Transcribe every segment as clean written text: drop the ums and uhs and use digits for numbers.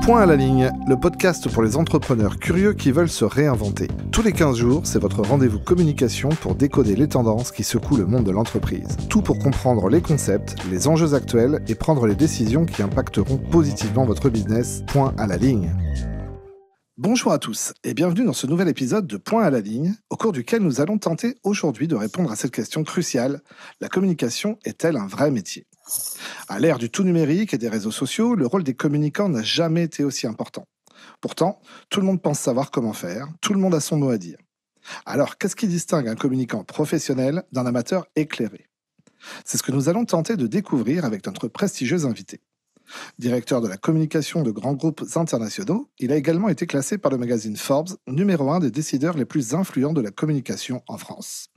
Point à la ligne, le podcast pour les entrepreneurs curieux qui veulent se réinventer. Tous les 15 jours, c'est votre rendez-vous communication pour décoder les tendances qui secouent le monde de l'entreprise. Tout pour comprendre les concepts, les enjeux actuels et prendre les décisions qui impacteront positivement votre business. Point à la ligne. Bonjour à tous et bienvenue dans ce nouvel épisode de Point à la ligne, au cours duquel nous allons tenter aujourd'hui de répondre à cette question cruciale. La communication est-elle un vrai métier ? À l'ère du tout numérique et des réseaux sociaux, le rôle des communicants n'a jamais été aussi important. Pourtant, tout le monde pense savoir comment faire, tout le monde a son mot à dire. Alors, qu'est-ce qui distingue un communicant professionnel d'un amateur éclairé ? C'est ce que nous allons tenter de découvrir avec notre prestigieux invité. Directeur de la communication de grands groupes internationaux, il a également été classé par le magazine Forbes numéro 1 des décideurs les plus influents de la communication en France.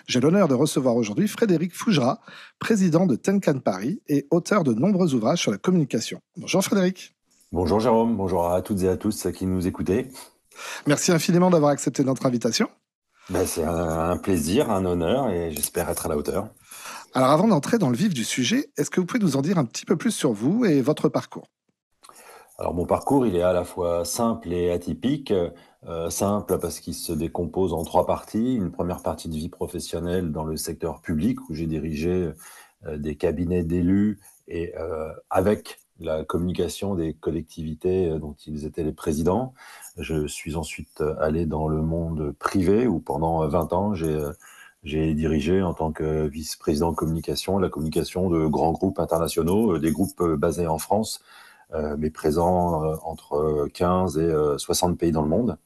J'ai l'honneur de recevoir aujourd'hui Frédéric Fougera, président de Tenkan Paris et auteur de nombreux ouvrages sur la communication. Bonjour Frédéric. Bonjour Jérôme, bonjour à toutes et à tous qui nous écoutez. Merci infiniment d'avoir accepté notre invitation. C'est un plaisir, un honneur et j'espère être à la hauteur. Alors avant d'entrer dans le vif du sujet, est-ce que vous pouvez nous en dire un petit peu plus sur vous et votre parcours ? Alors mon parcours, il est à la fois simple et atypique. Simple parce qu'il se décompose en 3 parties. Une première partie de vie professionnelle dans le secteur public où j'ai dirigé des cabinets d'élus et avec la communication des collectivités dont ils étaient les présidents. Je suis ensuite allé dans le monde privé où pendant 20 ans, j'ai dirigé en tant que vice-président communication la communication de grands groupes internationaux, des groupes basés en France, mais présents entre 15 et 60 pays dans le monde.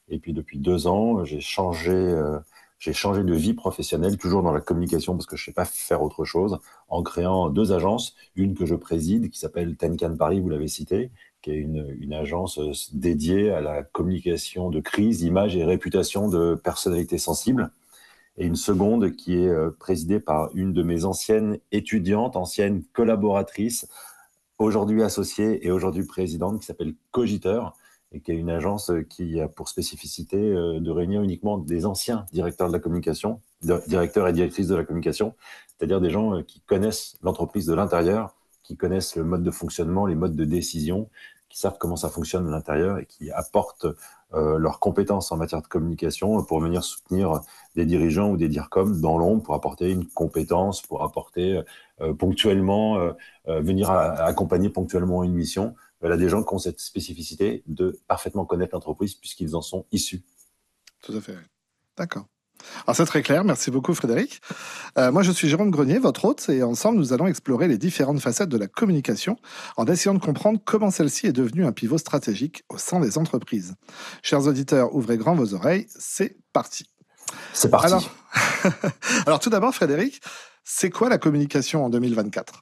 Et puis depuis 2 ans, j'ai changé de vie professionnelle, toujours dans la communication parce que je ne sais pas faire autre chose, en créant 2 agences, une que je préside qui s'appelle Tenkan Paris, vous l'avez cité, qui est une agence dédiée à la communication de crise, image et réputation de personnalités sensibles. Et une seconde qui est présidée par une de mes anciennes étudiantes, anciennes collaboratrices, aujourd'hui associée et aujourd'hui présidente, qui s'appelle Cogiteur, et qui est une agence qui a pour spécificité de réunir uniquement des anciens directeurs de la communication, directeurs et directrices de la communication, c'est-à-dire des gens qui connaissent l'entreprise de l'intérieur, qui connaissent le mode de fonctionnement, les modes de décision, qui savent comment ça fonctionne de l'intérieur et qui apportent leurs compétences en matière de communication pour venir soutenir des dirigeants ou des DIRCOM dans l'ombre, pour apporter une compétence, pour apporter ponctuellement, venir accompagner ponctuellement une mission. Voilà, des gens qui ont cette spécificité de parfaitement connaître l'entreprise puisqu'ils en sont issus. Tout à fait, d'accord. Alors c'est très clair, merci beaucoup Frédéric. Moi je suis Jérôme Grenier, votre hôte, et ensemble nous allons explorer les différentes facettes de la communication en essayant de comprendre comment celle-ci est devenue un pivot stratégique au sein des entreprises. Chers auditeurs, ouvrez grand vos oreilles, c'est parti. C'est parti. Alors tout d'abord Frédéric, c'est quoi la communication en 2024 ?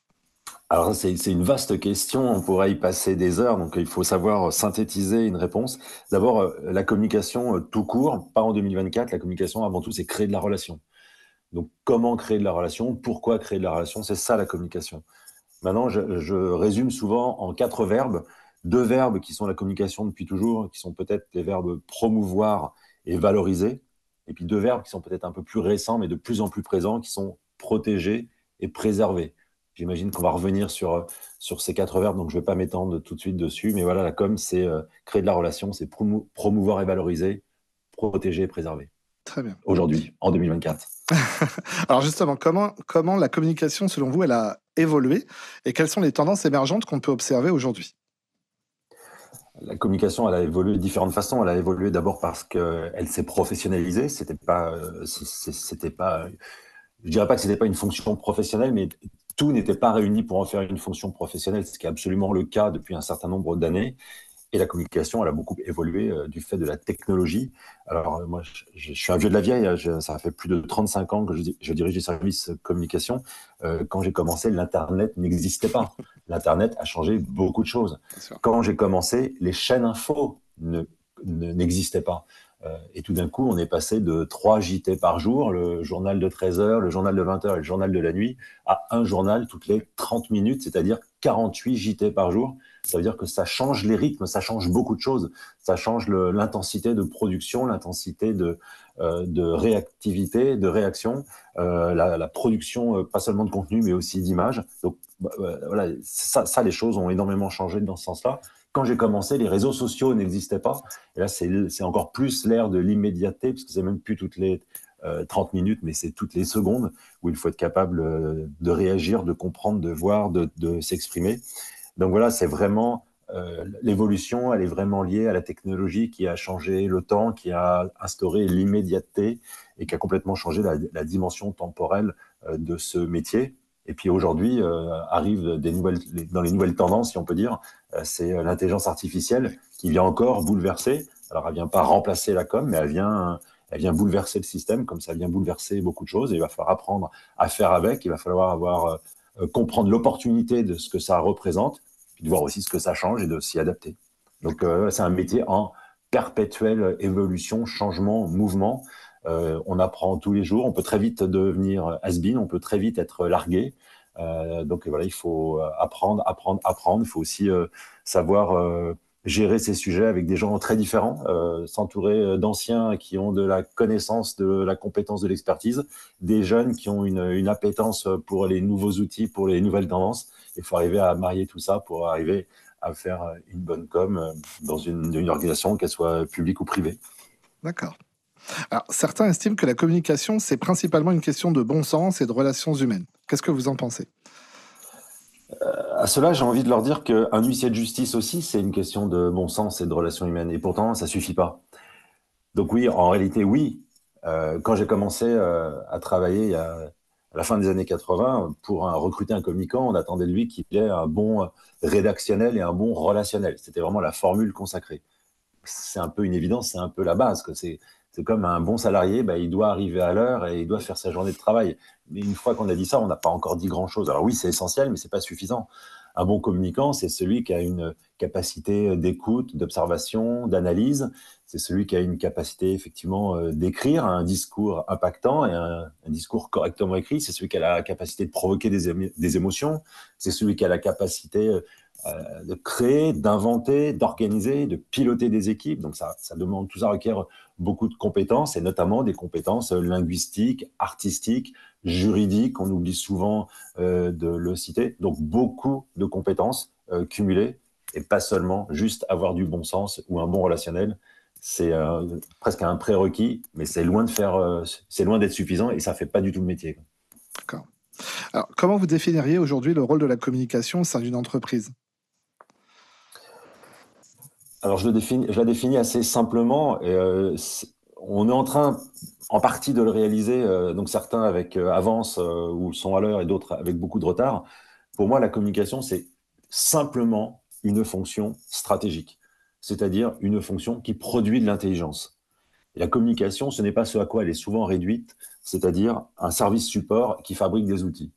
Alors c'est une vaste question, on pourrait y passer des heures, donc il faut savoir synthétiser une réponse. D'abord, la communication tout court, pas en 2024, la communication avant tout c'est créer de la relation. Donc comment créer de la relation, pourquoi créer de la relation, c'est ça la communication. Maintenant, je résume souvent en 4 verbes, 2 verbes qui sont la communication depuis toujours, qui sont peut-être les verbes promouvoir et valoriser, et puis 2 verbes qui sont peut-être un peu plus récents, mais de plus en plus présents, qui sont protéger et préserver. J'imagine qu'on va revenir sur ces 4 verbes, donc je ne vais pas m'étendre tout de suite dessus, mais voilà, la com, c'est créer de la relation, c'est promouvoir et valoriser, protéger et préserver. Très bien. Aujourd'hui, en 2024. Alors justement, comment la communication, selon vous, elle a évolué et quelles sont les tendances émergentes qu'on peut observer aujourd'hui ? La communication, elle a évolué de différentes façons. Elle a évolué d'abord parce qu'elle s'est professionnalisée. Je dirais pas que c'était pas une fonction professionnelle, mais tout n'était pas réuni pour en faire une fonction professionnelle, ce qui est absolument le cas depuis un certain nombre d'années. Et la communication, elle a beaucoup évolué du fait de la technologie. Alors, moi, je suis un vieux de la vieille. Ça fait plus de 35 ans que je dirige des services communication. Quand j'ai commencé, l'Internet n'existait pas. L'Internet a changé beaucoup de choses. Quand j'ai commencé, les chaînes info n'existaient pas. Et tout d'un coup, on est passé de 3 JT par jour, le journal de 13h, le journal de 20h et le journal de la nuit, à un journal toutes les 30 minutes, c'est-à-dire 48 JT par jour. Ça veut dire que ça change les rythmes, ça change beaucoup de choses. Ça change l'intensité de production, l'intensité de réactivité, de réaction, la production, pas seulement de contenu, mais aussi d'images. Donc voilà, ça, les choses ont énormément changé dans ce sens-là. quand j'ai commencé, les réseaux sociaux n'existaient pas. Et là, c'est encore plus l'ère de l'immédiateté, puisque c'est même plus toutes les 30 minutes, mais c'est toutes les secondes où il faut être capable de réagir, de comprendre, de voir, de s'exprimer. Donc voilà, c'est vraiment l'évolution, elle est vraiment liée à la technologie qui a changé le temps, qui a instauré l'immédiateté et qui a complètement changé la dimension temporelle de ce métier. Et puis aujourd'hui, arrivent dans les nouvelles tendances, si on peut dire, c'est l'intelligence artificielle qui vient encore bouleverser. Alors, elle vient pas remplacer la com, mais elle vient bouleverser le système, comme ça vient bouleverser beaucoup de choses. Et il va falloir apprendre à faire avec. Il va falloir comprendre l'opportunité de ce que ça représente, puis de voir aussi ce que ça change et de s'y adapter. Donc, c'est un métier en perpétuelle évolution, changement, mouvement. On apprend tous les jours. On peut très vite devenir has-been, on peut très vite être largué. Donc voilà, il faut apprendre, apprendre, apprendre. Il faut aussi savoir gérer ces sujets avec des gens très différents, s'entourer d'anciens qui ont de la connaissance, de la compétence, de l'expertise, des jeunes qui ont une appétence pour les nouveaux outils, pour les nouvelles tendances. Il faut arriver à marier tout ça pour arriver à faire une bonne com dans une organisation, qu'elle soit publique ou privée. D'accord. Alors, certains estiment que la communication, c'est principalement une question de bon sens et de relations humaines. Qu'est-ce que vous en pensez? À cela, j'ai envie de leur dire qu'un huissier de justice aussi, c'est une question de bon sens et de relations humaines. Et pourtant, ça suffit pas. Donc oui, en réalité, oui. Quand j'ai commencé à travailler à la fin des années 80, pour recruter un communicant, on attendait de lui qu'il ait un bon rédactionnel et un bon relationnel. C'était vraiment la formule consacrée. C'est un peu une évidence, c'est un peu la base. C'est comme un bon salarié, bah, il doit arriver à l'heure et il doit faire sa journée de travail. Mais une fois qu'on a dit ça, on n'a pas encore dit grand-chose. Alors oui, c'est essentiel, mais c'est pas suffisant. Un bon communicant, c'est celui qui a une capacité d'écoute, d'observation, d'analyse. C'est celui qui a une capacité effectivement d'écrire un discours impactant et un discours correctement écrit. C'est celui qui a la capacité de provoquer des émotions. C'est celui qui a la capacité de créer, d'inventer, d'organiser, de piloter des équipes. Donc ça demande, tout ça requiert beaucoup de compétences et notamment des compétences linguistiques, artistiques, juridiques. On oublie souvent de le citer. Donc beaucoup de compétences cumulées et pas seulement juste avoir du bon sens ou un bon relationnel. C'est presque un prérequis, mais c'est loin d'être suffisant et ça fait pas du tout le métier. D'accord. Alors, comment vous définiriez aujourd'hui le rôle de la communication au sein d'une entreprise? Alors, je la définis assez simplement. Et, on est en train, en partie, de le réaliser. Donc, certains avec avance ou sont à l'heure et d'autres avec beaucoup de retard. Pour moi, la communication, c'est simplement une fonction stratégique, c'est-à-dire une fonction qui produit de l'intelligence. Et la communication, ce n'est pas ce à quoi elle est souvent réduite, c'est-à-dire un service support qui fabrique des outils.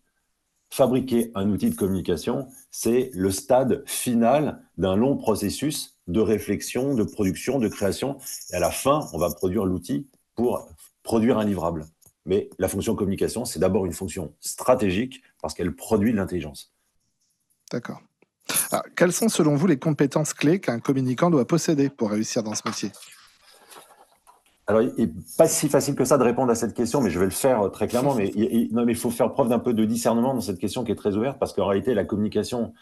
Fabriquer un outil de communication, c'est le stade final d'un long processus de réflexion, de production, de création. Et à la fin, on va produire l'outil pour produire un livrable. Mais la fonction communication, c'est d'abord une fonction stratégique parce qu'elle produit de l'intelligence. D'accord. Alors, quelles sont selon vous les compétences clés qu'un communicant doit posséder pour réussir dans ce métier? Alors, il n'est pas si facile que ça de répondre à cette question, mais je vais le faire très clairement. Mais non, mais il faut faire preuve d'un peu de discernement dans cette question qui est très ouverte, parce qu'en réalité, la communication,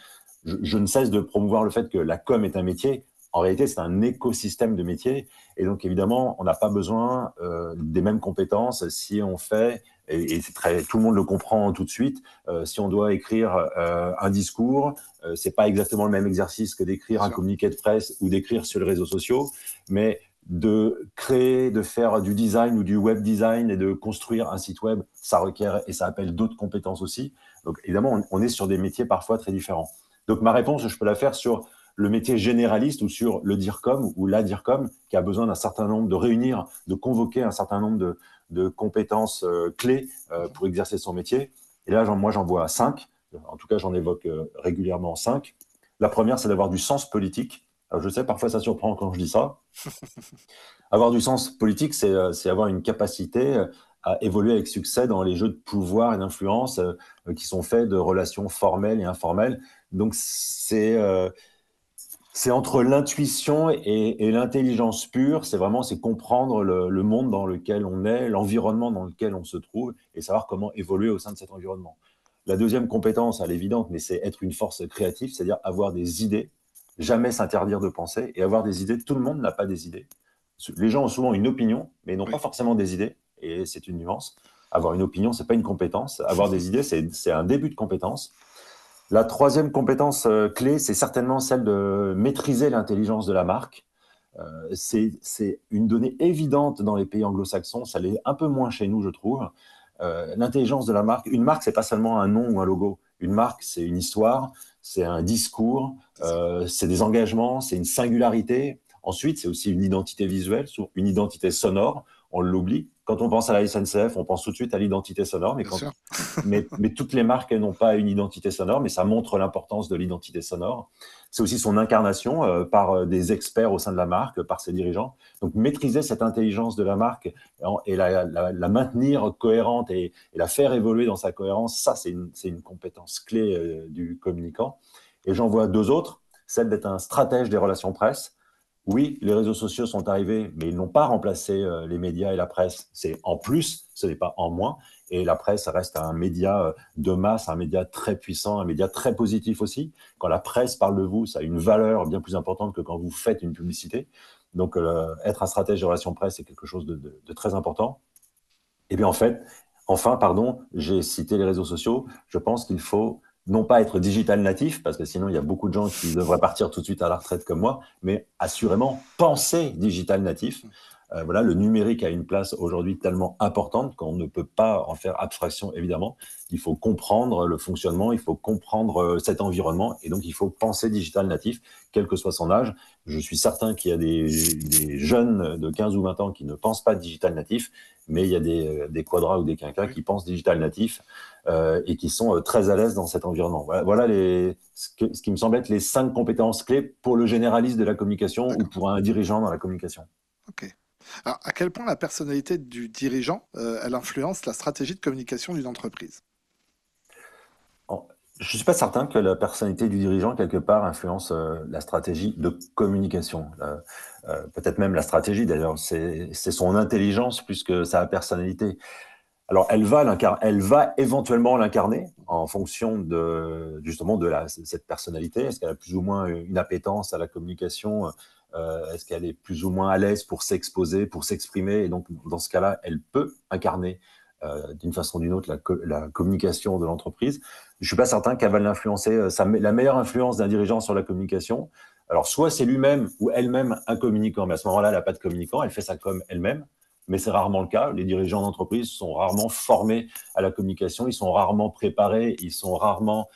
je ne cesse de promouvoir le fait que la com est un métier. En réalité, c'est un écosystème de métiers. Et donc, évidemment, on n'a pas besoin des mêmes compétences si on fait, et tout le monde le comprend tout de suite, si on doit écrire un discours, c'est pas exactement le même exercice que d'écrire un communiqué de presse ou d'écrire sur les réseaux sociaux, mais de créer, de faire du design ou du web design et de construire un site web, ça requiert et ça appelle d'autres compétences aussi. Donc, évidemment, on est sur des métiers parfois très différents. Donc, ma réponse, je peux la faire sur le métier généraliste ou sur le DIRCOM ou la DIRCOM qui a besoin d'un certain nombre de réunir, de convoquer un certain nombre de compétences clés pour exercer son métier. Et là, moi, j'en vois 5. En tout cas, j'en évoque régulièrement 5. La première, c'est d'avoir du sens politique. Alors, je sais, parfois, ça surprend quand je dis ça. Avoir du sens politique, c'est avoir une capacité à évoluer avec succès dans les jeux de pouvoir et d'influence qui sont faits de relations formelles et informelles. Donc, c'est entre l'intuition et l'intelligence pure. C'est comprendre le monde dans lequel on est, l'environnement dans lequel on se trouve et savoir comment évoluer au sein de cet environnement. La deuxième compétence, elle est évidente, mais c'est être une force créative, c'est-à-dire avoir des idées, jamais s'interdire de penser et avoir des idées. Tout le monde n'a pas des idées. Les gens ont souvent une opinion, mais ils n'ont pas forcément des idées, et c'est une nuance. Avoir une opinion, ce n'est pas une compétence. Avoir des idées, c'est un début de compétence. La troisième compétence clé, c'est certainement celle de maîtriser l'intelligence de la marque. C'est une donnée évidente dans les pays anglo-saxons, ça l'est un peu moins chez nous, je trouve. L'intelligence de la marque, une marque, c'est pas seulement un nom ou un logo. Une marque, c'est une histoire, c'est un discours, c'est des engagements, c'est une singularité. Ensuite, c'est aussi une identité visuelle, une identité sonore. On l'oublie. Quand on pense à la SNCF, on pense tout de suite à l'identité sonore, mais toutes les marques n'ont pas une identité sonore, mais ça montre l'importance de l'identité sonore. C'est aussi son incarnation par des experts au sein de la marque, par ses dirigeants. Donc, maîtriser cette intelligence de la marque et la maintenir cohérente et la faire évoluer dans sa cohérence, ça, c'est une compétence clé du communicant. Et j'en vois deux autres, celle d'être un stratège des relations presse. Oui, les réseaux sociaux sont arrivés, mais ils n'ont pas remplacé les médias et la presse. C'est en plus, ce n'est pas en moins. Et la presse reste un média de masse, un média très puissant, un média très positif aussi. Quand la presse parle de vous, ça a une valeur bien plus importante que quand vous faites une publicité. Donc, être un stratège de relations presse, c'est quelque chose de très important. Et bien, enfin, j'ai cité les réseaux sociaux. Je pense qu'il faut non pas être digital natif, parce que sinon, il y a beaucoup de gens qui devraient partir tout de suite à la retraite comme moi, mais assurément penser digital natif. Voilà, le numérique a une place aujourd'hui tellement importante qu'on ne peut pas en faire abstraction, évidemment. Il faut comprendre le fonctionnement, il faut comprendre cet environnement, et donc il faut penser digital natif, quel que soit son âge. Je suis certain qu'il y a des jeunes de 15 ou 20 ans qui ne pensent pas digital natif, mais il y a des quadras ou des quinquas qui pensent digital natif et qui sont très à l'aise dans cet environnement. Voilà ce qui me semble être les 5 compétences clés pour le généraliste de la communication ou pour un dirigeant dans la communication. Ok. Alors, à quel point la personnalité du dirigeant, elle influence la stratégie de communication d'une entreprise? Je ne suis pas certain que la personnalité du dirigeant, quelque part, influence la stratégie de communication. Peut-être même la stratégie, d'ailleurs. C'est son intelligence plus que sa personnalité. Alors, elle va éventuellement l'incarner en fonction justement de cette personnalité. Est-ce qu'elle a plus ou moins une appétence à la communication? Est-ce qu'elle est plus ou moins à l'aise pour s'exposer, pour s'exprimer? Et donc, dans ce cas-là, elle peut incarner d'une façon ou d'une autre la communication de l'entreprise. Je ne suis pas certain qu'elle va l'influencer. La meilleure influence d'un dirigeant sur la communication, alors soit c'est lui-même ou elle-même un communicant, mais à ce moment-là, elle n'a pas de communicant, elle fait ça comme elle-même, mais c'est rarement le cas. Les dirigeants d'entreprise sont rarement formés à la communication, ils sont rarement préparés, ils sont rarement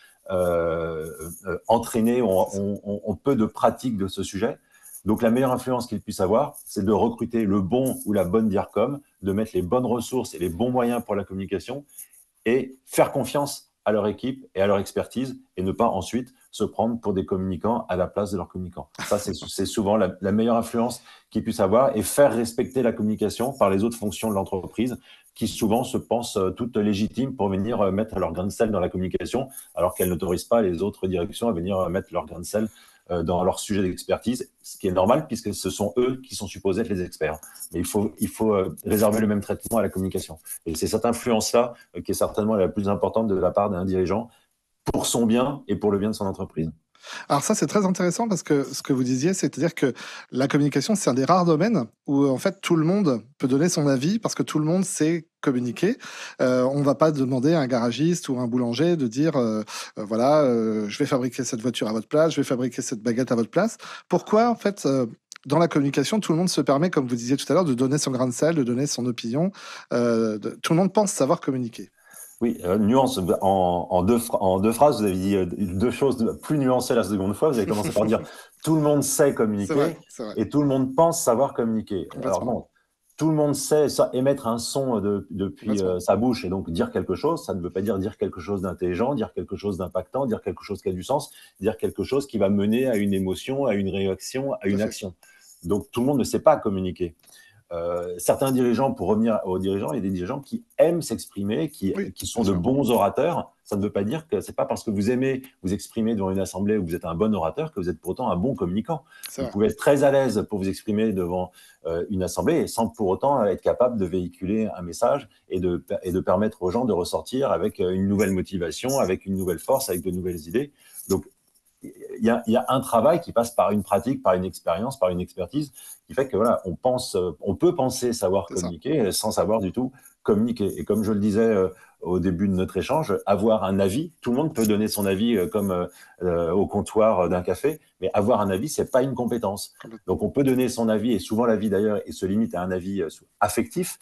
entraînés, ont peu de pratique de ce sujet. Donc, la meilleure influence qu'ils puissent avoir, c'est de recruter le bon ou la bonne DIRCOM, de mettre les bonnes ressources et les bons moyens pour la communication et faire confiance à leur équipe et à leur expertise et ne pas ensuite se prendre pour des communicants à la place de leurs communicants. Ça, c'est souvent la meilleure influence qu'ils puissent avoir et faire respecter la communication par les autres fonctions de l'entreprise qui souvent se pensent toutes légitimes pour venir mettre leur grain de sel dans la communication alors qu'elles n'autorisent pas les autres directions à venir mettre leur grain de sel dans leur sujet d'expertise, ce qui est normal puisque ce sont eux qui sont supposés être les experts. Mais il faut réserver le même traitement à la communication. Et c'est cette influence-là qui est certainement la plus importante de la part d'un dirigeant pour son bien et pour le bien de son entreprise. Alors ça, c'est très intéressant parce que ce que vous disiez, c'est-à-dire que la communication, c'est un des rares domaines où en fait tout le monde peut donner son avis parce que tout le monde sait communiquer. On va pas demander à un garagiste ou à un boulanger de dire voilà, je vais fabriquer cette voiture à votre place, je vais fabriquer cette baguette à votre place. Pourquoi en fait dans la communication, tout le monde se permet, comme vous disiez tout à l'heure, de donner son grain de sel, de donner son opinion. Tout le monde pense savoir communiquer. Oui, nuance. En deux phrases, vous avez dit deux choses plus nuancées la seconde fois. Vous avez commencé par dire tout le monde sait communiquer C'est vrai. et tout le monde pense savoir communiquer. Alors Complètement. non, tout le monde sait émettre un son depuis Complètement. sa bouche et donc dire quelque chose. Ça ne veut pas dire quelque chose d'intelligent, dire quelque chose d'impactant, dire quelque chose qui a du sens, dire quelque chose qui va mener à une émotion, à une réaction, à Tout à une fait. action. Donc tout le monde ne sait pas communiquer. Certains dirigeants, pour revenir aux dirigeants, il y a des dirigeants qui aiment s'exprimer, Oui, qui bien sont de sûr. bons orateurs. Ça ne veut pas dire que c'est pas parce que vous aimez vous exprimer devant une assemblée ou que vous êtes un bon orateur que vous êtes pour autant un bon communicant. C'est Vous vrai. pouvez être très à l'aise pour vous exprimer devant une assemblée et sans pour autant être capable de véhiculer un message et de permettre aux gens de ressortir avec une nouvelle motivation, avec une nouvelle force, avec de nouvelles idées. Donc, il y a un travail qui passe par une pratique, par une expérience, par une expertise, qui fait que voilà, on peut penser savoir C'est ça. communiquer sans savoir du tout communiquer. Et comme je le disais au début de notre échange, avoir un avis, tout le monde peut donner son avis comme au comptoir d'un café, mais avoir un avis, c'est pas une compétence. Complètement. Donc on peut donner son avis, et souvent l'avis d'ailleurs, il se limite à un avis affectif,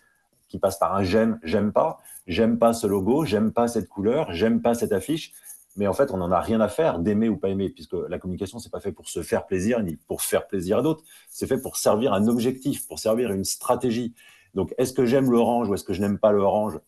qui passe par un j'aime pas ce logo, j'aime pas cette couleur, j'aime pas cette affiche. Mais en fait, on n'en a rien à faire d'aimer ou pas aimer, puisque la communication, c'est pas fait pour se faire plaisir ni pour faire plaisir à d'autres. C'est fait pour servir un objectif, pour servir une stratégie. Donc, est-ce que j'aime l'orange ou est-ce que je n'aime pas l'orange?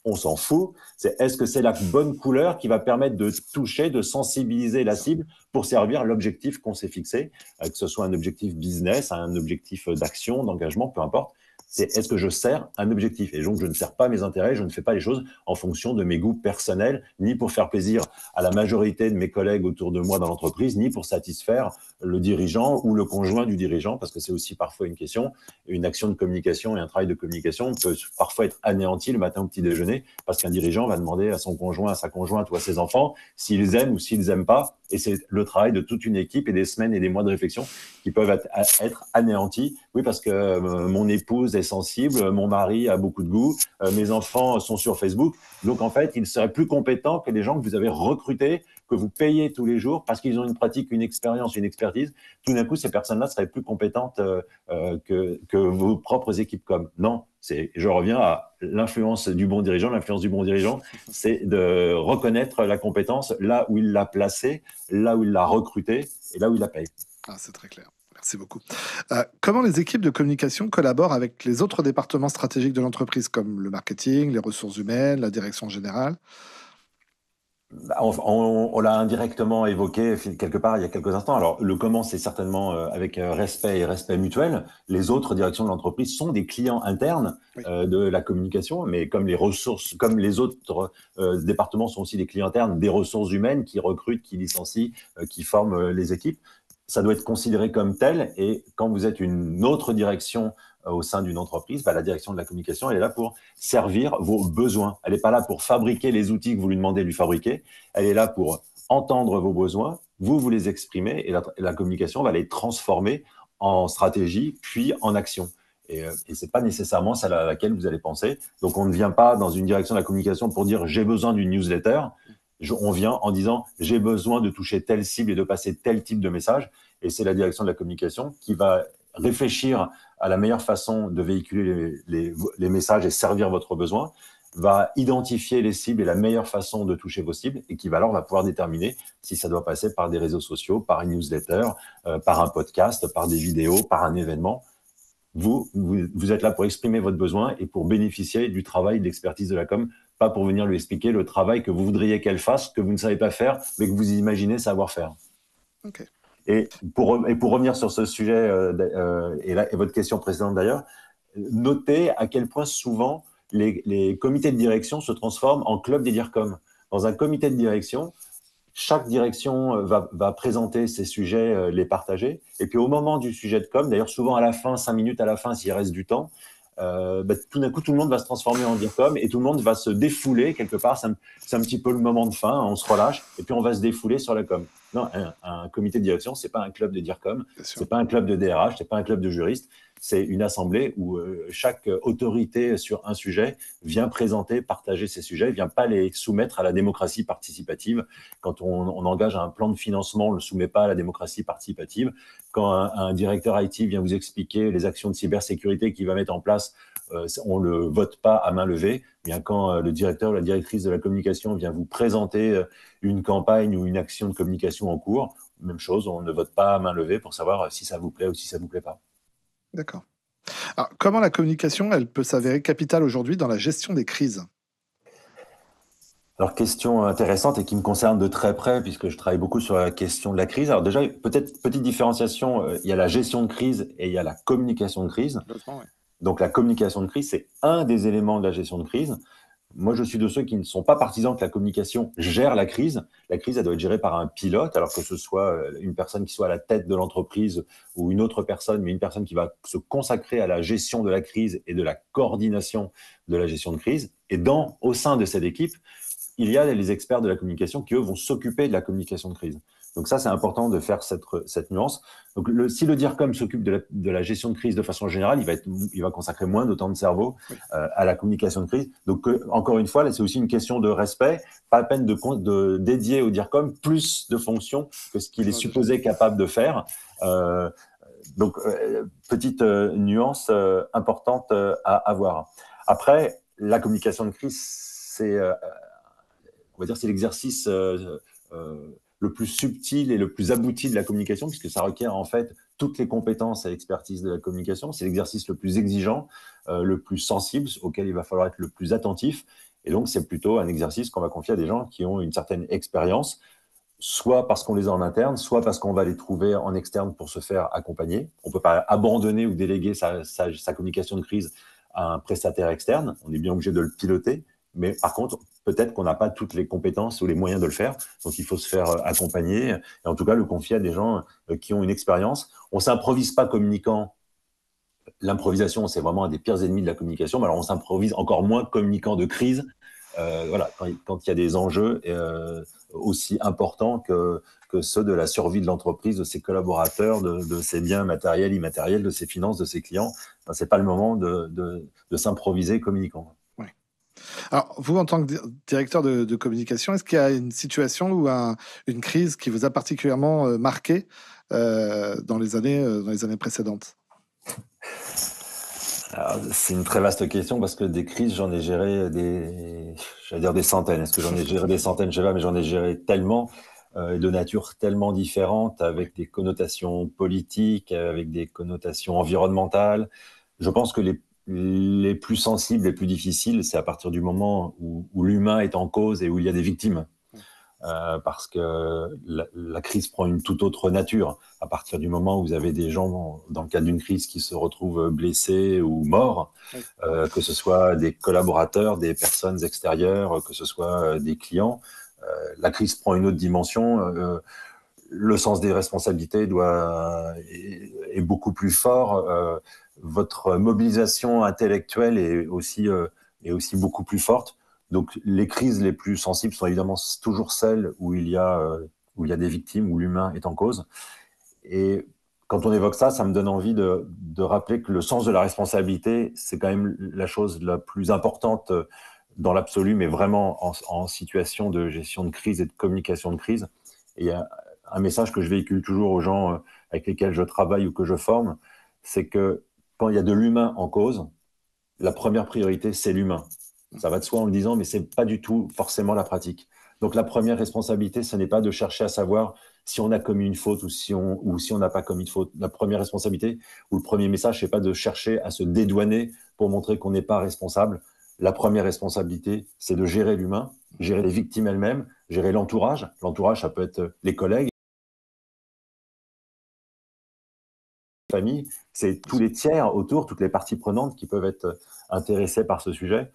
On s'en fout. C'est est-ce que c'est la bonne couleur qui va permettre de toucher, de sensibiliser la cible pour servir l'objectif qu'on s'est fixé, que ce soit un objectif business, un objectif d'action, d'engagement, peu importe. C'est est-ce que je sers un objectif? Et donc, je ne sers pas mes intérêts, je ne fais pas les choses en fonction de mes goûts personnels, ni pour faire plaisir à la majorité de mes collègues autour de moi dans l'entreprise, ni pour satisfaire le dirigeant ou le conjoint du dirigeant, parce que c'est aussi parfois une question. Une action de communication et un travail de communication peut parfois être anéanti le matin au petit déjeuner, parce qu'un dirigeant va demander à son conjoint, à sa conjointe ou à ses enfants s'ils aiment ou s'ils n'aiment pas. Et c'est le travail de toute une équipe et des semaines et des mois de réflexion qui peuvent être anéantis. Oui, parce que mon épouse est sensible, mon mari a beaucoup de goût, mes enfants sont sur Facebook. Donc, en fait, ils seraient plus compétents que les gens que vous avez recrutés, que vous payez tous les jours parce qu'ils ont une pratique, une expérience, une expertise. Tout d'un coup, ces personnes-là seraient plus compétentes que vos propres équipes com. Non, je reviens à l'influence du bon dirigeant. L'influence du bon dirigeant, c'est de reconnaître la compétence là où il l'a placée, là où il l'a recrutée et là où il la paye. Ah, c'est très clair. Merci beaucoup. Comment les équipes de communication collaborent avec les autres départements stratégiques de l'entreprise, comme le marketing, les ressources humaines, la direction générale? On l'a indirectement évoqué quelque part il y a quelques instants. Alors, le comment, c'est certainement avec respect et respect mutuel. Les autres directions de l'entreprise sont des clients internes Oui, de la communication, mais comme les ressources, comme les autres départements sont aussi des clients internes des ressources humaines qui recrutent, qui licencient, qui forment les équipes. Ça doit être considéré comme tel. Et quand vous êtes une autre direction au sein d'une entreprise, la direction de la communication, elle est là pour servir vos besoins. Elle n'est pas là pour fabriquer les outils que vous lui demandez de lui fabriquer. Elle est là pour entendre vos besoins, vous les exprimez, et la communication va les transformer en stratégie, puis en action. Et ce n'est pas nécessairement celle à laquelle vous allez penser. Donc, on ne vient pas dans une direction de la communication pour dire « j'ai besoin d'une newsletter ». On vient en disant « j'ai besoin de toucher telle cible et de passer tel type de message ». Et c'est la direction de la communication qui va réfléchir à la meilleure façon de véhiculer les messages et servir votre besoin, va identifier les cibles et la meilleure façon de toucher vos cibles, et qui va alors pouvoir déterminer si ça doit passer par des réseaux sociaux, par une newsletter, par un podcast, par des vidéos, par un événement. Vous êtes là pour exprimer votre besoin et pour bénéficier du travail, de l'expertise de la com, pas pour venir lui expliquer le travail que vous voudriez qu'elle fasse, que vous ne savez pas faire, mais que vous imaginez savoir faire. ok. Et pour revenir sur ce sujet et votre question précédente d'ailleurs, notez à quel point souvent les comités de direction se transforment en club des DIRCOM. Dans un comité de direction, chaque direction va présenter ses sujets, les partager. Et puis au moment du sujet de com, d'ailleurs souvent à la fin, 5 minutes à la fin s'il reste du temps, tout d'un coup tout le monde va se transformer en DIRCOM et tout le monde va se défouler quelque part. C'est un petit peu le moment de fin, on se relâche et puis on va se défouler sur la com. Non, un comité de direction, c'est pas un club de DIRCOM, c'est pas un club de DRH, c'est pas un club de juristes. C'est une assemblée où chaque autorité sur un sujet vient présenter, partager ses sujets, vient pas les soumettre à la démocratie participative. Quand on engage un plan de financement, on le soumet pas à la démocratie participative. Quand un directeur IT vient vous expliquer les actions de cybersécurité qu'il va mettre en place, on le vote pas à main levée. Bien quand le directeur ou la directrice de la communication vient vous présenter une campagne ou une action de communication en cours, même chose, on ne vote pas à main levée pour savoir si ça vous plaît ou si ça vous plaît pas. D'accord. Alors, comment la communication, elle peut s'avérer capitale aujourd'hui dans la gestion des crises? Alors, question intéressante et qui me concerne de très près, puisque je travaille beaucoup sur la question de la crise. Alors déjà, peut-être petite différenciation, il y a la gestion de crise et il y a la communication de crise. Complètement, ouais. Donc la communication de crise, c'est un des éléments de la gestion de crise. Moi, je suis de ceux qui ne sont pas partisans que la communication gère la crise. La crise, elle doit être gérée par un pilote, alors que ce soit une personne qui soit à la tête de l'entreprise ou une autre personne, mais une personne qui va se consacrer à la gestion de la crise et de la coordination de la gestion de crise. Et au sein de cette équipe, il y a les experts de la communication qui, eux, vont s'occuper de la communication de crise. Donc ça, c'est important de faire cette nuance. Donc si le DIRCOM s'occupe de la gestion de crise de façon générale, il va consacrer moins de temps de cerveau à la communication de crise. Donc encore une fois, là, c'est aussi une question de respect. Pas à peine de dédier au DIRCOM plus de fonctions que ce qu'il est supposé capable de faire. Donc petite nuance importante à avoir. Après, la communication de crise, on va dire, c'est l'exercice le plus subtil et le plus abouti de la communication, puisque ça requiert en fait toutes les compétences et expertises de la communication. C'est l'exercice le plus exigeant, le plus sensible, auquel il va falloir être le plus attentif. Et donc, c'est plutôt un exercice qu'on va confier à des gens qui ont une certaine expérience, soit parce qu'on les a en interne, soit parce qu'on va les trouver en externe pour se faire accompagner. On ne peut pas abandonner ou déléguer sa communication de crise à un prestataire externe. On est bien obligé de le piloter. Mais par contre, peut-être qu'on n'a pas toutes les compétences ou les moyens de le faire. Donc, il faut se faire accompagner et en tout cas le confier à des gens qui ont une expérience. On ne s'improvise pas communicant. L'improvisation, c'est vraiment un des pires ennemis de la communication. Mais alors, on s'improvise encore moins communicant de crise. Voilà, quand il y a des enjeux aussi importants que ceux de la survie de l'entreprise, de ses collaborateurs, de ses biens matériels, immatériels, de ses finances, de ses clients, ben, ce n'est pas le moment de s'improviser communicant. Alors, vous, en tant que directeur de communication, est-ce qu'il y a une situation ou une crise qui vous a particulièrement marqué dans les années précédentes? C'est une très vaste question parce que des crises, j'en ai géré j'allais dire des centaines. Est-ce que j'en ai géré des centaines? Je sais pas, mais j'en ai géré tellement, de nature tellement différente, avec des connotations politiques, avec des connotations environnementales. Je pense que les plus sensibles, les plus difficiles, c'est à partir du moment où l'humain est en cause et où il y a des victimes. Parce que la crise prend une toute autre nature. À partir du moment où vous avez des gens, dans le cadre d'une crise, qui se retrouvent blessés ou morts, que ce soit des collaborateurs, des personnes extérieures, que ce soit des clients, la crise prend une autre dimension. Le sens des responsabilités est beaucoup plus fort. Votre mobilisation intellectuelle est aussi beaucoup plus forte. Donc, les crises les plus sensibles sont évidemment toujours celles où il y a des victimes, où l'humain est en cause. Et quand on évoque ça, ça me donne envie de rappeler que le sens de la responsabilité, c'est quand même la chose la plus importante dans l'absolu, mais vraiment en situation de gestion de crise et de communication de crise. Et il y a un message que je véhicule toujours aux gens avec lesquels je travaille ou que je forme, c'est que quand il y a de l'humain en cause, la première priorité, c'est l'humain. Ça va de soi en le disant, mais ce n'est pas du tout forcément la pratique. Donc la première responsabilité, ce n'est pas de chercher à savoir si on a commis une faute ou si on n'a pas commis de faute. La première responsabilité ou le premier message, ce n'est pas de chercher à se dédouaner pour montrer qu'on n'est pas responsable. La première responsabilité, c'est de gérer l'humain, gérer les victimes elles-mêmes, gérer l'entourage. L'entourage, ça peut être les collègues, la famille, c'est tous les tiers autour, toutes les parties prenantes qui peuvent être intéressées par ce sujet.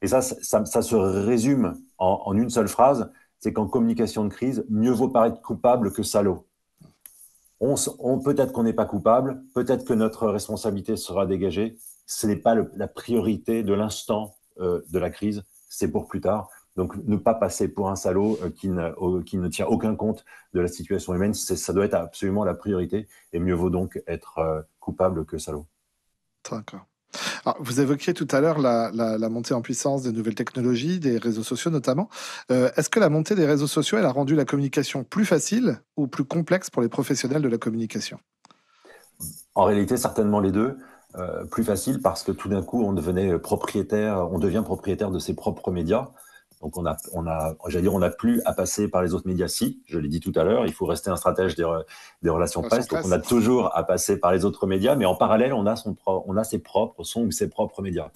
Et ça se résume en une seule phrase, c'est qu'en communication de crise, mieux vaut paraître coupable que salaud. Peut-être qu'on n'est pas coupable, peut-être que notre responsabilité sera dégagée. Ce n'est pas la priorité de l'instant de la crise, c'est pour plus tard. Donc, ne pas passer pour un salaud qui ne tient aucun compte de la situation humaine, ça doit être absolument la priorité. Et mieux vaut donc être coupable que salaud. D'accord. Alors, vous évoquiez tout à l'heure la montée en puissance des nouvelles technologies, des réseaux sociaux notamment. Est-ce que la montée des réseaux sociaux, elle a rendu la communication plus facile ou plus complexe pour les professionnels de la communication? En réalité, certainement les deux. Plus facile parce que tout d'un coup, on devient propriétaire de ses propres médias. Donc, on n'a plus à passer par les autres médias. Si, je l'ai dit tout à l'heure, il faut rester un stratège des relations presse. Donc, on a toujours à passer par les autres médias, mais en parallèle, on a ses propres médias.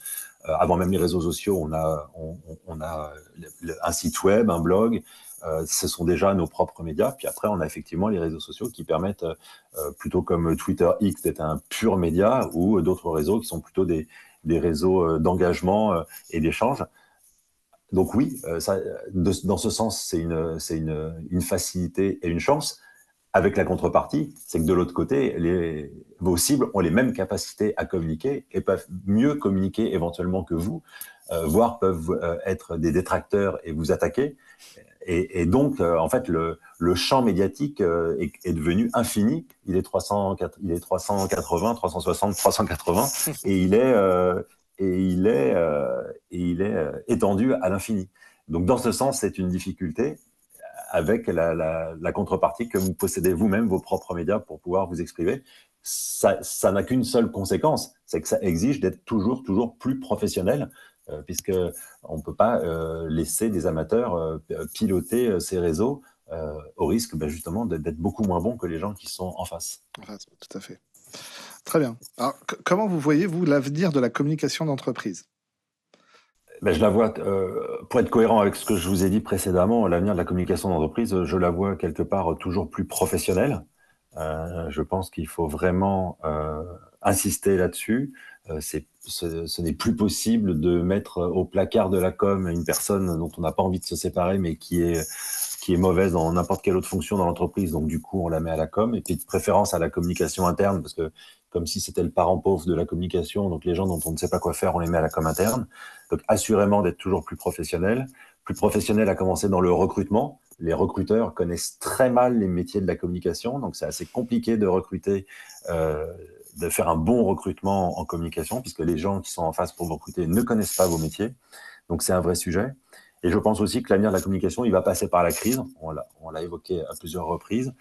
Avant même les réseaux sociaux, on a un site web, un blog. Ce sont déjà nos propres médias. Puis après, on a effectivement les réseaux sociaux qui permettent, plutôt comme Twitter X, d'être un pur média, ou d'autres réseaux qui sont plutôt des réseaux d'engagement et d'échange. Donc oui, dans ce sens, c'est une facilité et une chance. avec la contrepartie, c'est que de l'autre côté, vos cibles ont les mêmes capacités à communiquer et peuvent mieux communiquer éventuellement que vous, voire peuvent être des détracteurs et vous attaquer. Et donc, en fait, le champ médiatique est devenu infini. Il est 380, 360, 380, et il est étendu à l'infini. Donc, dans ce sens, c'est une difficulté avec la contrepartie que vous possédez vous-même vos propres médias pour pouvoir vous exprimer. Ça n'a qu'une seule conséquence, c'est que ça exige d'être toujours plus professionnel, puisque on ne peut pas laisser des amateurs piloter ces réseaux au risque justement d'être beaucoup moins bons que les gens qui sont en face. Tout à fait. Très bien. Alors, comment vous voyez, vous, l'avenir de la communication d'entreprise ? Je la vois, pour être cohérent avec ce que je vous ai dit précédemment, l'avenir de la communication d'entreprise, je la vois quelque part toujours plus professionnelle. Je pense qu'il faut vraiment insister là-dessus. Ce n'est plus possible de mettre au placard de la com une personne dont on n'a pas envie de se séparer, mais qui est mauvaise dans n'importe quelle autre fonction dans l'entreprise. Donc, du coup, on la met à la com. Et puis, de préférence à la communication interne, parce que comme si c'était le parent pauvre de la communication. Donc, les gens dont on ne sait pas quoi faire, on les met à la com interne. Donc, assurément d'être toujours plus professionnel. Plus professionnel à commencer dans le recrutement. Les recruteurs connaissent très mal les métiers de la communication. Donc, c'est assez compliqué de recruter, de faire un bon recrutement en communication, puisque les gens qui sont en face pour vous recruter ne connaissent pas vos métiers. Donc, c'est un vrai sujet. Et je pense aussi que l'avenir de la communication, il va passer par la crise. On l'a évoqué à plusieurs reprises.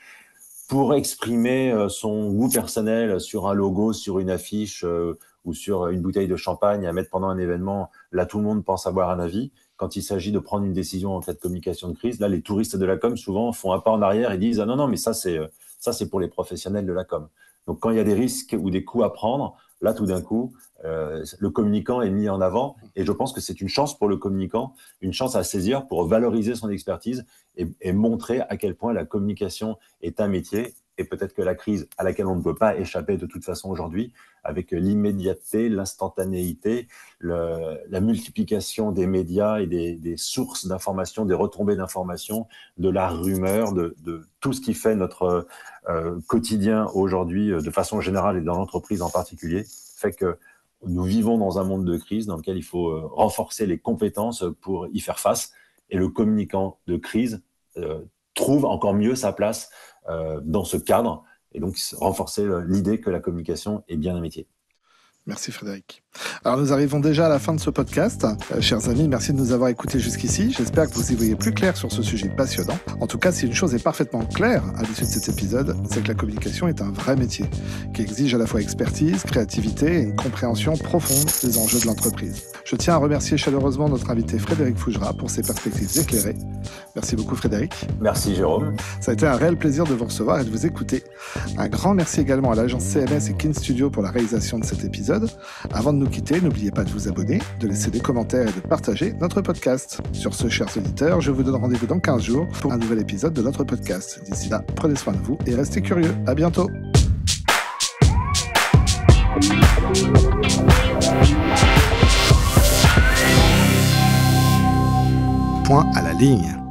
Pour exprimer son goût personnel sur un logo, sur une affiche ou sur une bouteille de champagne à mettre pendant un événement, là, tout le monde pense avoir un avis. Quand il s'agit de prendre une décision en cas de communication de crise, là, les touristes de la com, souvent, font un pas en arrière et disent « Ah non, mais ça, c'est pour les professionnels de la com ». Donc, quand il y a des risques ou des coups à prendre, là, tout d'un coup, le communicant est mis en avant. Et je pense que c'est une chance pour le communicant, une chance à saisir pour valoriser son expertise et montrer à quel point la communication est un métier. Et peut-être que la crise à laquelle on ne peut pas échapper de toute façon aujourd'hui, avec l'immédiateté, l'instantanéité, la multiplication des médias et des sources d'informations, des retombées d'informations, de la rumeur, de tout ce qui fait notre quotidien aujourd'hui, de façon générale et dans l'entreprise en particulier, fait que nous vivons dans un monde de crise dans lequel il faut renforcer les compétences pour y faire face. Et le communicant de crise trouve encore mieux sa place dans ce cadre. Et donc, renforcer l'idée que la communication est bien un métier. Merci Frédéric. Alors nous arrivons déjà à la fin de ce podcast. Chers amis, merci de nous avoir écoutés jusqu'ici. J'espère que vous y voyez plus clair sur ce sujet passionnant. En tout cas, si une chose est parfaitement claire à l'issue de cet épisode, c'est que la communication est un vrai métier qui exige à la fois expertise, créativité et une compréhension profonde des enjeux de l'entreprise. Je tiens à remercier chaleureusement notre invité Frédéric Fougera pour ses perspectives éclairées. Merci beaucoup Frédéric. Merci Jérôme. Ça a été un réel plaisir de vous recevoir et de vous écouter. Un grand merci également à l'agence CMS et Kin Studio pour la réalisation de cet épisode. Avant de nous quitter, n'oubliez pas de vous abonner, de laisser des commentaires et de partager notre podcast. Sur ce, chers auditeurs, je vous donne rendez-vous dans 15 jours pour un nouvel épisode de notre podcast. D'ici là, prenez soin de vous et restez curieux. À bientôt. Point à la ligne.